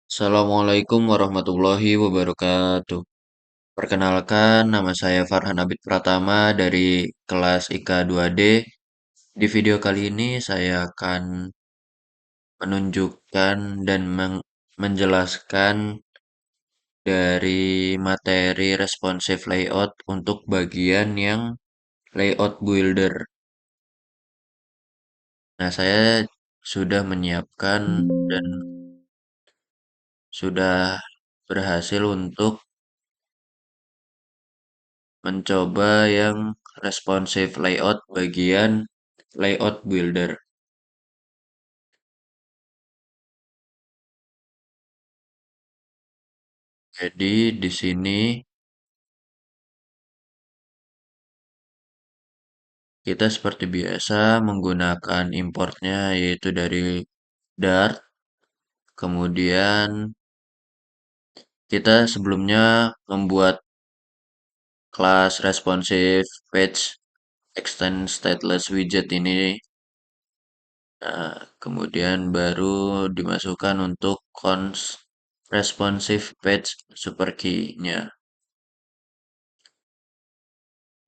Assalamualaikum warahmatullahi wabarakatuh. Perkenalkan, nama saya Farhan Abid Pratama dari kelas IK 2D. Di video kali ini saya akan menunjukkan dan menjelaskan dari materi responsive layout untuk bagian yang layout builder. Nah, saya sudah menyiapkan dan sudah berhasil untuk mencoba yang responsive layout bagian layout builder. Jadi di sini kita seperti biasa menggunakan importnya yaitu dari Dart. Kemudian kita sebelumnya membuat kelas responsive page extend stateless widget ini. Nah, kemudian baru dimasukkan untuk cons responsive page super key-nya.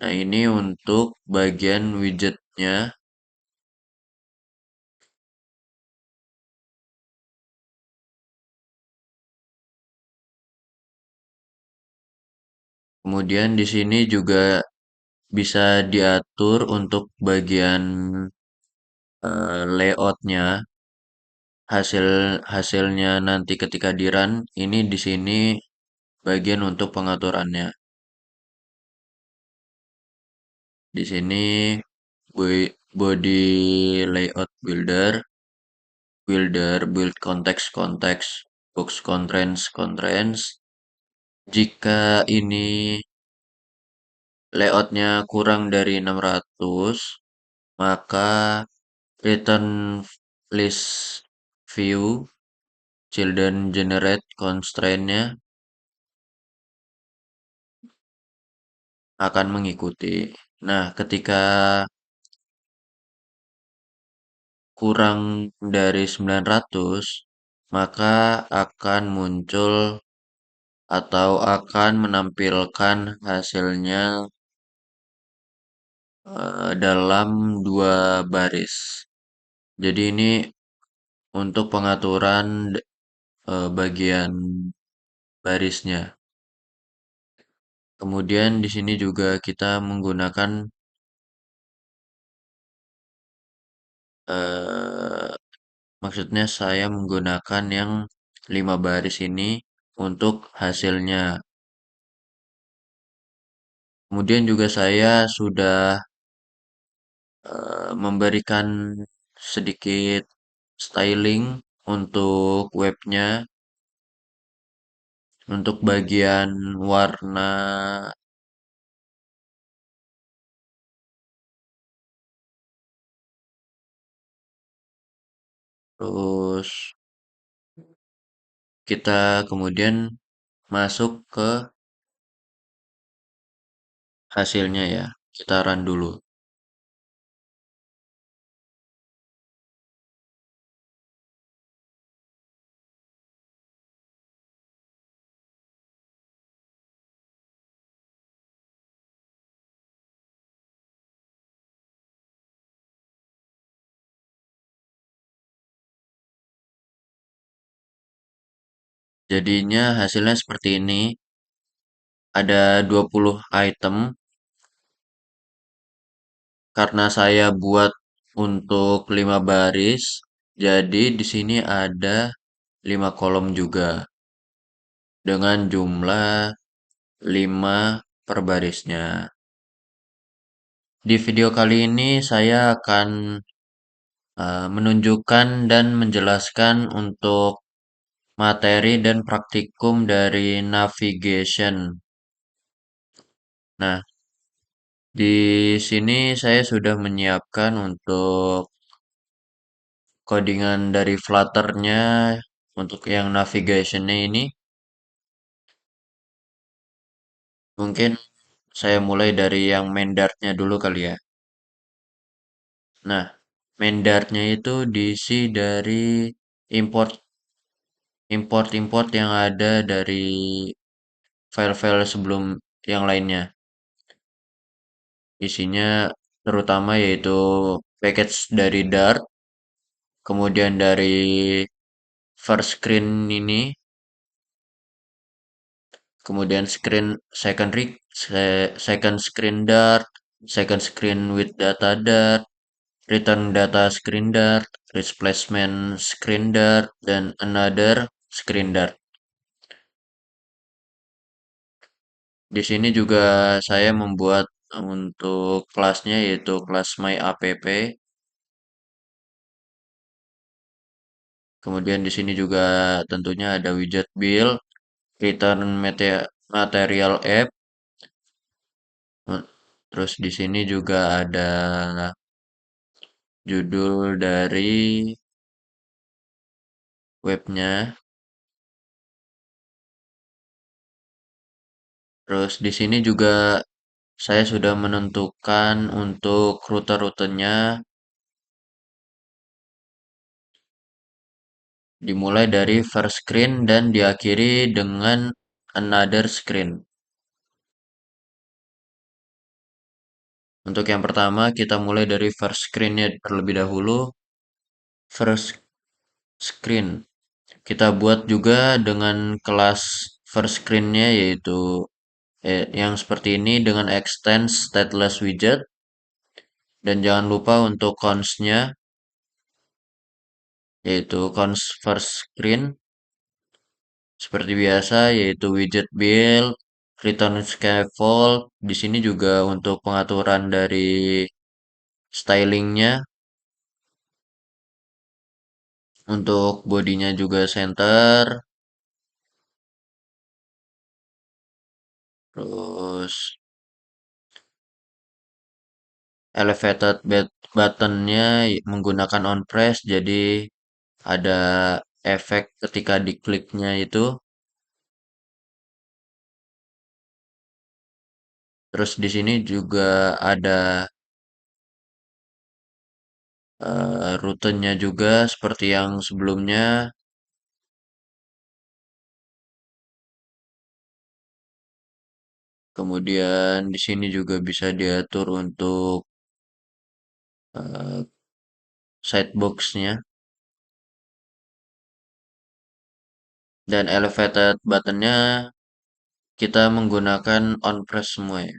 Nah, ini untuk bagian widgetnya. Kemudian di sini juga bisa diatur untuk bagian layoutnya, hasil hasilnya nanti ketika di run. Ini di sini bagian untuk pengaturannya. Di sini body layout builder, build context context, box constraints. Jika ini layoutnya kurang dari 600, maka return list view children generate constraint-nya akan mengikuti. Nah, ketika kurang dari 900, maka akan muncul atau akan menampilkan hasilnya dalam dua baris. Jadi ini untuk pengaturan bagian barisnya. Kemudian di sini juga kita menggunakan eh, maksudnya saya menggunakan yang 5 baris ini untuk hasilnya. Kemudian juga saya sudah memberikan sedikit styling untuk webnya, untuk bagian warna, terus kita kemudian masuk ke hasilnya ya. Kita run dulu. Jadinya hasilnya seperti ini. Ada 20 item karena saya buat untuk 5 baris. Jadi di sini ada 5 kolom juga dengan jumlah 5 per barisnya. Di video kali ini saya akan menunjukkan dan menjelaskan untuk materi dan praktikum dari navigation. Nah, di sini saya sudah menyiapkan untuk codingan dari Flutter-nya untuk yang navigation-nya ini. Mungkin saya mulai dari yang main Dart-nya dulu kali ya. Nah, main Dart-nya itu diisi dari import import-import yang ada dari file-file sebelum yang lainnya. Isinya terutama yaitu package dari Dart, kemudian dari first screen ini, kemudian second screen Dart, second screen with data Dart, return data screen Dart, replacement screen Dart, dan another screen Dart. Di sini juga saya membuat untuk kelasnya yaitu kelas MyApp. Kemudian di sini juga tentunya ada widget build, return material app. Terus di sini juga ada judul dari webnya. Terus di sini juga saya sudah menentukan untuk rute-rutenya dimulai dari first screen dan diakhiri dengan another screen. Untuk yang pertama kita mulai dari first screen-nya terlebih dahulu. First screen. Kita buat juga dengan kelas first screen-nya yaitu yang seperti ini dengan extend stateless widget. Dan jangan lupa untuk cons-nya yaitu cons first screen seperti biasa yaitu widget build, return scaffold. Di sini juga untuk pengaturan dari stylingnya, untuk bodinya juga center, terus elevated buttonnya menggunakan on press jadi ada efek ketika dikliknya itu. Terus di sini juga ada rutenya juga seperti yang sebelumnya. Kemudian di sini juga bisa diatur untuk eh, sidebox-nya dan elevated buttonnya kita menggunakan on press semua ya.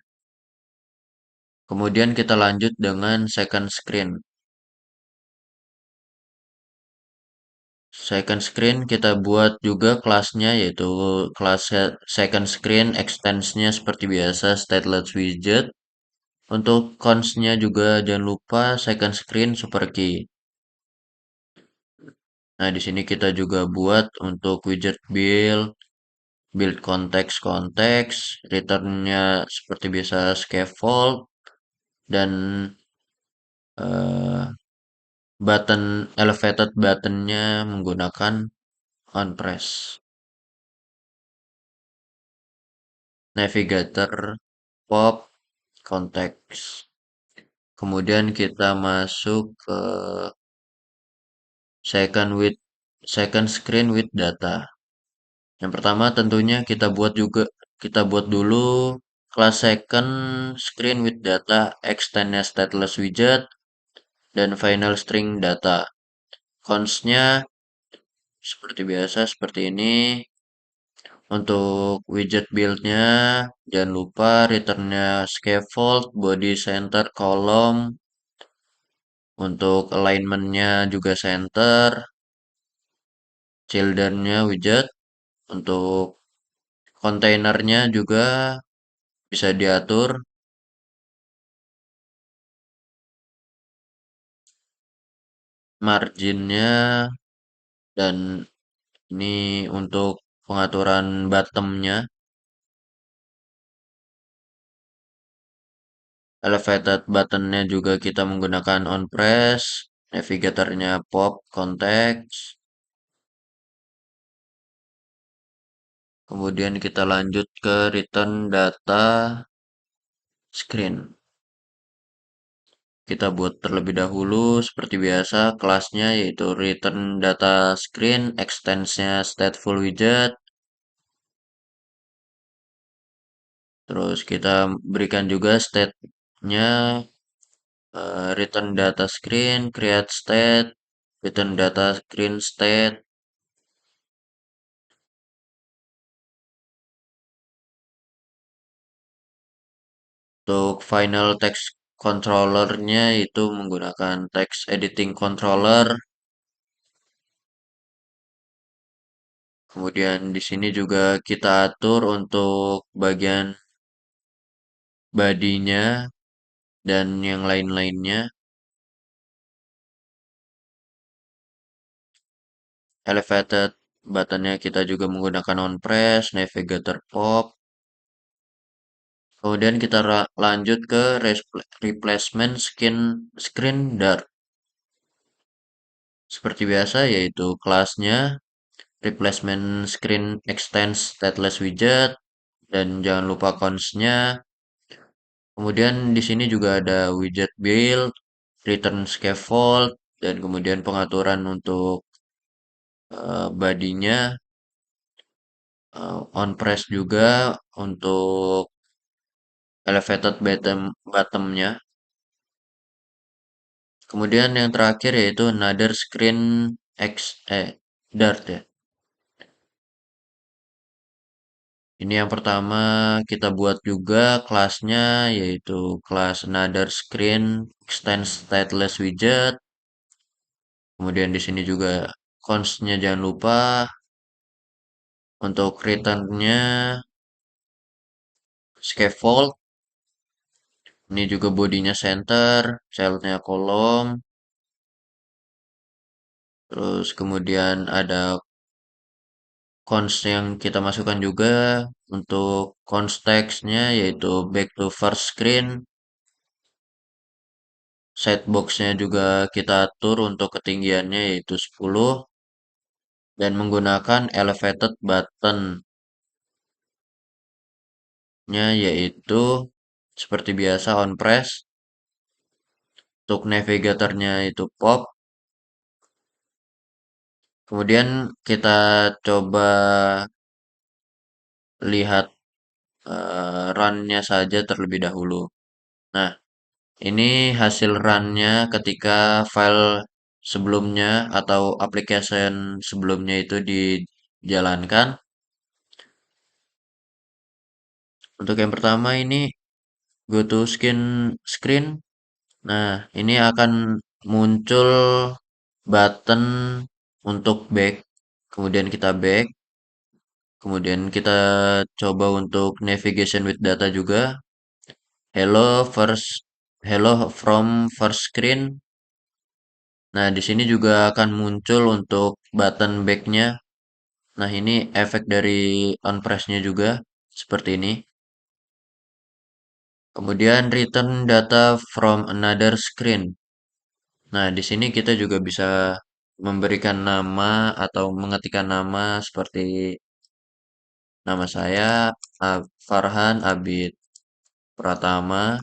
Kemudian kita lanjut dengan second screen. Second screen kita buat juga kelasnya yaitu kelas second screen extends-nya seperti biasa stateless widget. Untuk cons-nya juga jangan lupa second screen super key. Nah, di sini kita juga buat untuk widget build konteks, return-nya seperti biasa scaffold, dan eh, elevated button-nya menggunakan on press. Navigator, pop, konteks. Kemudian kita masuk ke second with second screen with data. Yang pertama tentunya kita buat dulu kelas second screen with data, extendnya stateless widget, dan final string data. Cons-nya seperti biasa seperti ini. Untuk widget build-nya jangan lupa return-nya scaffold, body center, column. Untuk alignment-nya juga center, children-nya widget. Untuk kontainernya juga bisa diatur marginnya, dan ini untuk pengaturan bottomnya. Elevated buttonnya juga kita menggunakan on press, navigatornya pop, konteks. Kemudian kita lanjut ke return data screen. kita buat terlebih dahulu seperti biasa kelasnya yaitu return data screen, extensnya stateful widget, terus kita berikan juga state-nya return data screen, create state, return data screen state. Untuk final text controller-nya itu menggunakan text editing controller. Kemudian di sini juga kita atur untuk bagian bodinya dan yang lain-lainnya. Elevated buttonnya kita juga menggunakan on press, navigator pop. Kemudian kita lanjut ke replacement screen dart. Seperti biasa yaitu kelasnya replacement screen extends stateless widget dan jangan lupa cons-nya. Kemudian di sini juga ada widget build, return scaffold, dan kemudian pengaturan untuk bodinya, on press juga untuk elevated bottomnya. Kemudian yang terakhir yaitu another screen dart ya. Ini yang pertama kita buat juga kelasnya yaitu kelas another screen extend stateless widget. Kemudian di sini juga cons-nya jangan lupa. Untuk return-nya scaffold. Ini juga bodinya center, child-nya kolom. Terus kemudian ada cons yang kita masukkan juga untuk cons text-nya yaitu back to first screen. Setbox-nya juga kita atur untuk ketinggiannya yaitu 10 dan menggunakan elevated button-nya yaitu seperti biasa on press. Untuk navigatornya itu pop. Kemudian kita coba lihat run-nya saja terlebih dahulu. Nah, ini hasil run-nya ketika file sebelumnya atau application sebelumnya itu dijalankan. Untuk yang pertama ini go to screen. Nah, ini akan muncul button untuk back. Kemudian kita back. Kemudian kita coba untuk navigation with data juga. Hello from first screen. Nah, di sini juga akan muncul untuk button back-nya. Nah, ini efek dari on press-nya juga seperti ini. Kemudian return data from another screen. Nah, di sini kita juga bisa memberikan nama atau mengetikkan nama seperti nama saya Farhan Abid Pratama.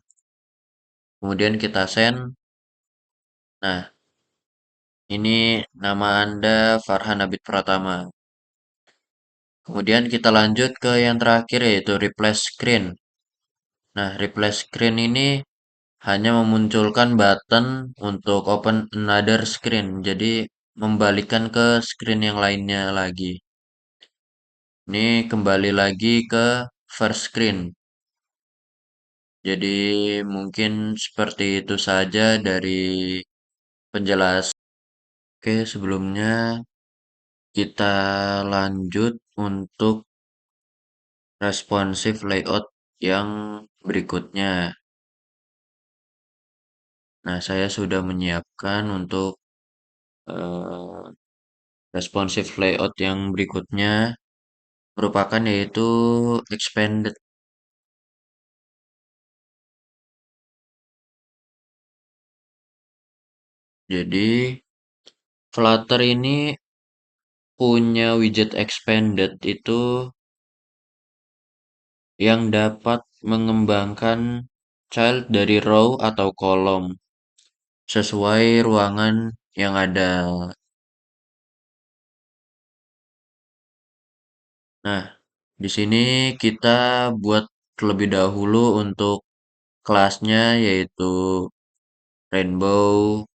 Kemudian kita send. Nah, ini nama Anda Farhan Abid Pratama. Kemudian kita lanjut ke yang terakhir yaitu replace screen. Nah, replace screen ini hanya memunculkan button untuk open another screen. Jadi membalikkan ke screen yang lainnya lagi. Ini kembali lagi ke first screen. Jadi mungkin seperti itu saja dari penjelasan. Oke, sebelumnya kita lanjut untuk responsive layout yang berikutnya. Nah, saya sudah menyiapkan untuk eh, responsive layout yang berikutnya merupakan yaitu expanded. Jadi, Flutter ini punya widget expanded itu yang dapat mengembangkan child dari row atau kolom. sesuai ruangan yang ada. Nah, di sini kita buat terlebih dahulu untuk kelasnya yaitu Rainbow,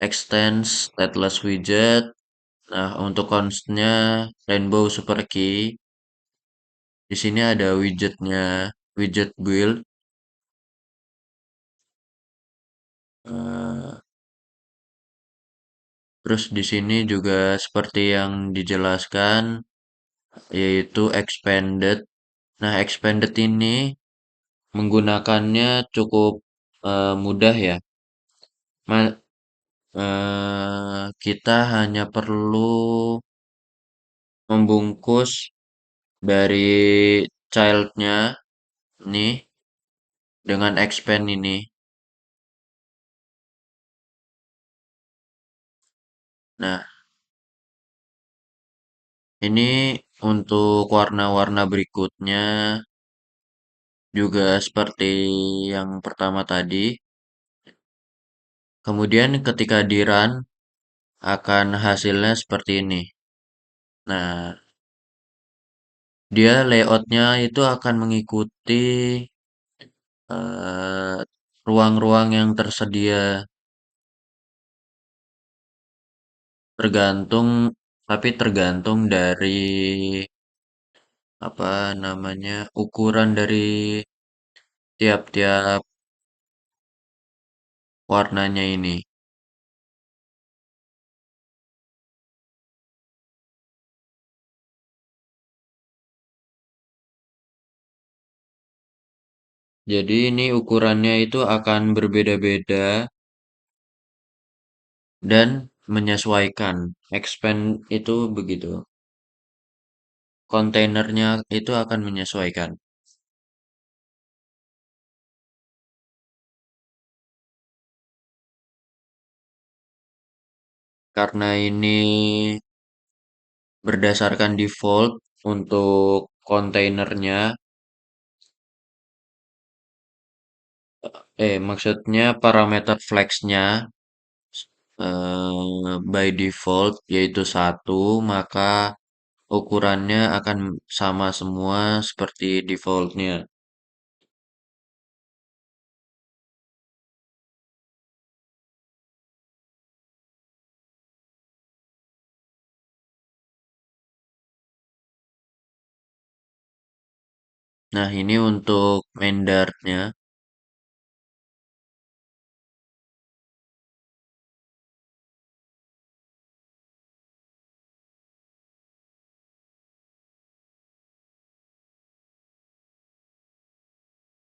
Extends, Stateless Widget. Nah, untuk constnya Rainbow Super Key. Di sini ada widgetnya, widget build. Eh, Terus di sini juga seperti yang dijelaskan, yaitu expanded. Nah, expanded ini menggunakannya cukup mudah ya. Kita hanya perlu membungkus dari childnya nih dengan expand ini. Nah, ini untuk warna-warna berikutnya juga seperti yang pertama tadi. Kemudian ketika di run akan hasilnya seperti ini. Nah, dia layoutnya itu akan mengikuti eh, ruang-ruang yang tersedia tergantung tapi tergantung dari apa namanya ukuran dari tiap-tiap warnanya ini. Jadi ini ukurannya itu akan berbeda-beda dan menyesuaikan. Expand itu begitu. Kontainernya itu akan menyesuaikan. Karena ini berdasarkan default untuk kontainernya, maksudnya parameter flexnya by default yaitu satu, maka ukurannya akan sama semua seperti defaultnya. Nah, ini untuk main dartnya.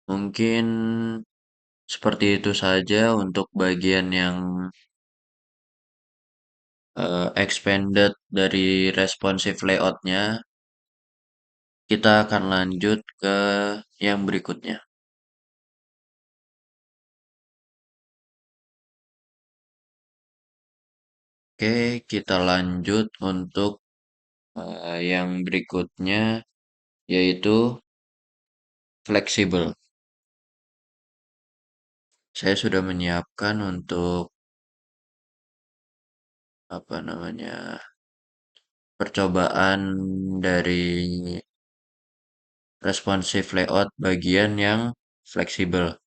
Mungkin seperti itu saja untuk bagian yang expanded dari responsive layoutnya. Kita akan lanjut ke yang berikutnya. Oke, kita lanjut untuk yang berikutnya yaitu fleksibel. Saya sudah menyiapkan untuk apa namanya percobaan dari responsive layout bagian yang fleksibel.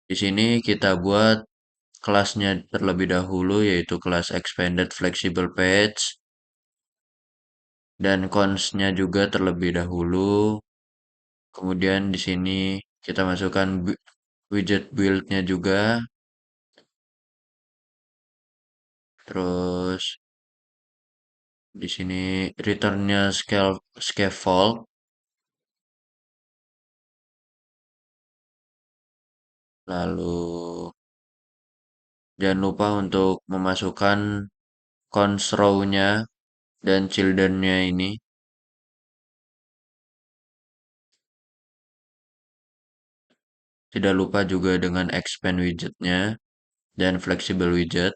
Di sini kita buat kelasnya terlebih dahulu yaitu kelas expanded flexible page dan cons-nya juga terlebih dahulu. Kemudian di sini kita masukkan widget build-nya juga. Terus di sini return-nya scaffold. Lalu jangan lupa untuk memasukkan cons row-nya dan children-nya ini. Tidak lupa juga dengan expand widget-nya dan flexible widget.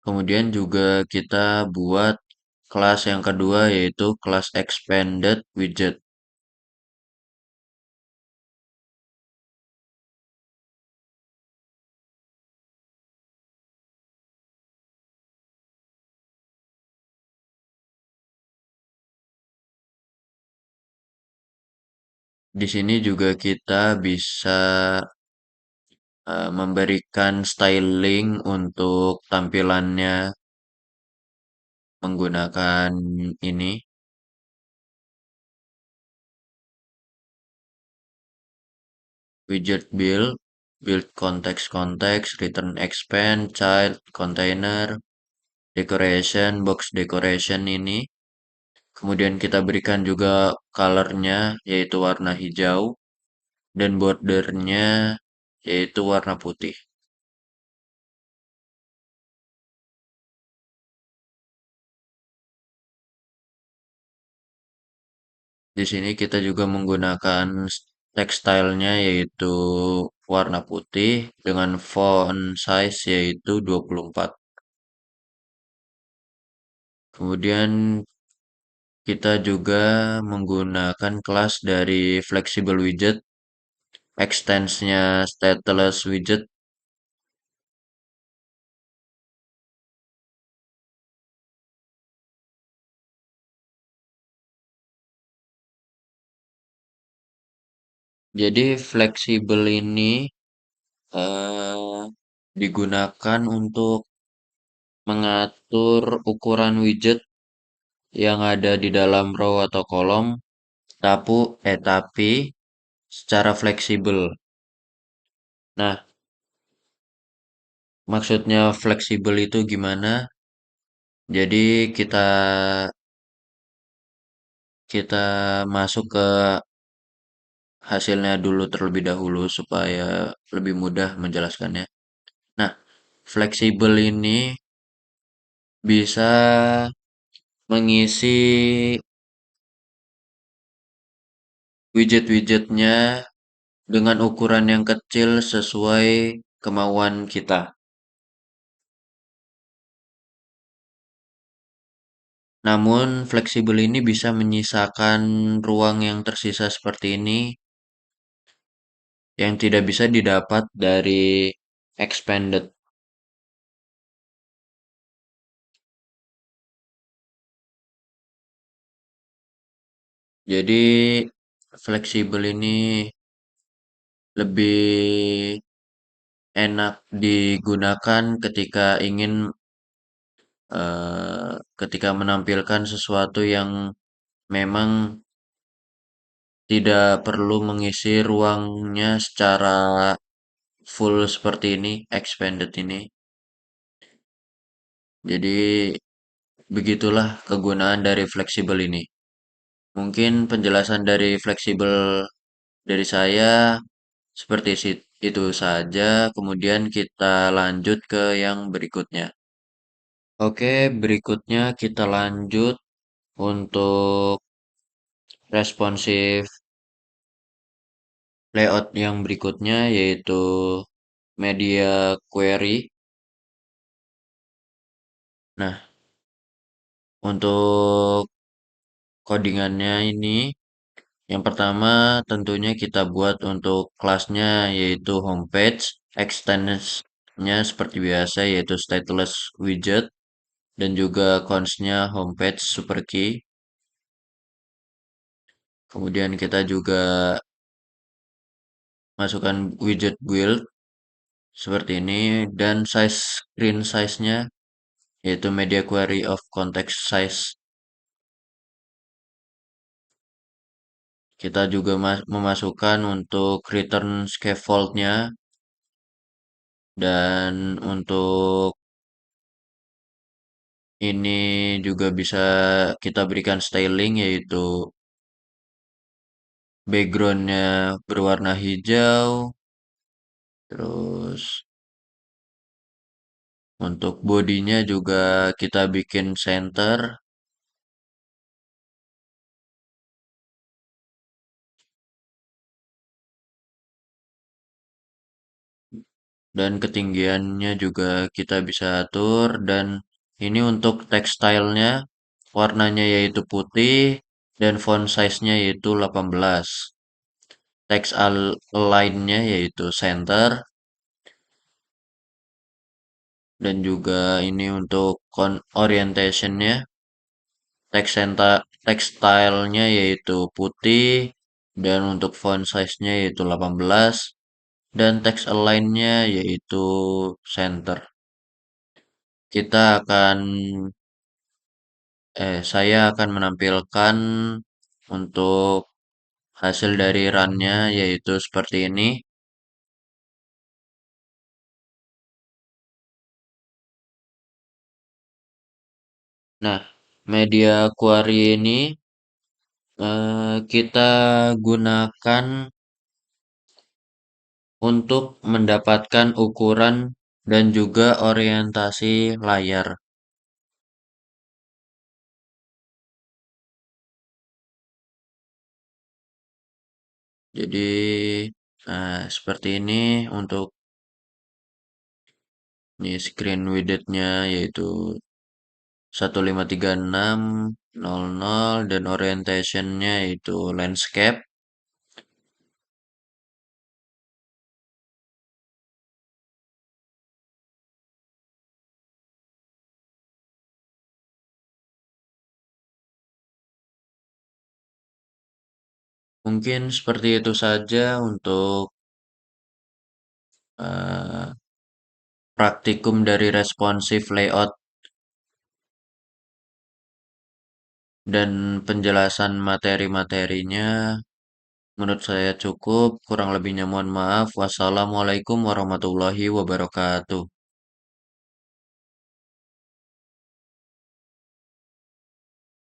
Kemudian juga kita buat kelas yang kedua yaitu kelas expanded widget. Di sini juga kita bisa memberikan styling untuk tampilannya menggunakan ini widget build, build context, return expand, child, container, decoration, box decoration ini. Kemudian kita berikan juga colornya yaitu warna hijau dan bordernya yaitu warna putih. Di sini kita juga menggunakan tekstilnya yaitu warna putih dengan font size yaitu 24. Kemudian kita juga menggunakan kelas dari flexible widget, extensnya stateless widget. Jadi fleksibel ini digunakan untuk mengatur ukuran widget yang ada di dalam row atau kolom, tapi secara fleksibel. Nah, maksudnya fleksibel itu gimana? Jadi kita kita masuk ke hasilnya dulu terlebih dahulu supaya lebih mudah menjelaskannya. Nah, fleksibel ini bisa mengisi widget-widgetnya dengan ukuran yang kecil sesuai kemauan kita. Namun, fleksibel ini bisa menyisakan ruang yang tersisa seperti ini yang tidak bisa didapat dari expanded. Jadi, fleksibel ini lebih enak digunakan ketika menampilkan sesuatu yang memang tidak perlu mengisi ruangnya secara full seperti ini, expanded ini. Jadi begitulah kegunaan dari fleksibel ini. Mungkin penjelasan dari fleksibel dari saya seperti itu saja. Kemudian kita lanjut ke yang berikutnya. Oke, berikutnya kita lanjut untuk responsif layout yang berikutnya yaitu media query. Nah, untuk codingannya ini yang pertama tentunya kita buat untuk kelasnya yaitu homepage, extends-nya seperti biasa yaitu stateless widget dan juga cons-nya homepage super key. Kemudian kita juga masukkan widget build seperti ini dan screen size-nya yaitu media query of context size. Kita juga memasukkan untuk return scaffold-nya dan untuk ini juga bisa kita berikan styling yaitu backgroundnya berwarna hijau. Terus untuk bodinya juga kita bikin center dan ketinggiannya juga kita bisa atur dan ini untuk tekstilnya warnanya yaitu putih dan font size-nya yaitu 18. Text align-nya yaitu center dan juga ini untuk orientation-nya text center textile-nya yaitu putih dan untuk font size-nya yaitu 18 dan text align-nya yaitu center. Kita akan saya akan menampilkan untuk hasil dari run-nya yaitu seperti ini. Nah, media query ini kita gunakan untuk mendapatkan ukuran dan juga orientasi layar. Jadi, seperti ini untuk nih screen widgetnya yaitu 153600 dan orientationnya itu landscape. Mungkin seperti itu saja untuk eh, praktikum dari responsive layout dan penjelasan materi-materinya. Menurut saya cukup, kurang lebihnya mohon maaf. Wassalamualaikum warahmatullahi wabarakatuh.